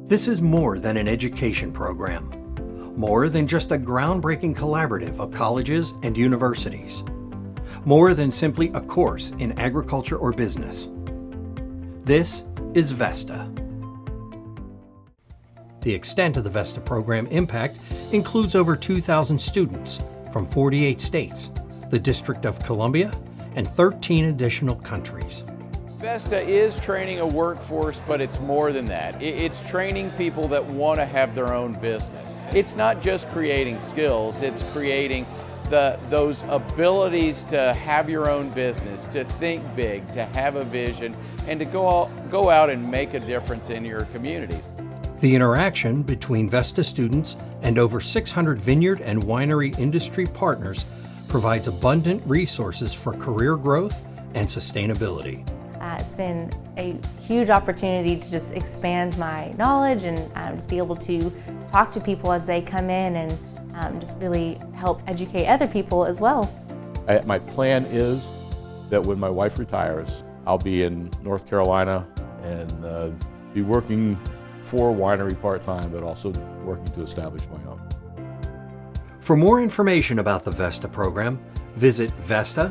This is more than an education program, more than just a groundbreaking collaborative of colleges and universities, more than simply a course in agriculture or business. This is VESTA. The extent of the VESTA program impact includes over 2,000 students from 48 states, the District of Columbia, and 13 additional countries. VESTA is training a workforce, but it's more than that. It's training people that want to have their own business. It's not just creating skills, it's creating those abilities to have your own business, to think big, to have a vision, and to go out and make a difference in your communities. The interaction between VESTA students and over 600 vineyard and winery industry partners provides abundant resources for career growth and sustainability. It's been a huge opportunity to just expand my knowledge and just be able to talk to people as they come in and just really help educate other people as well. My plan is that when my wife retires, I'll be in North Carolina and be working for a winery part-time, but also working to establish my own. For more information about the VESTA program, visit vesta-usa.org.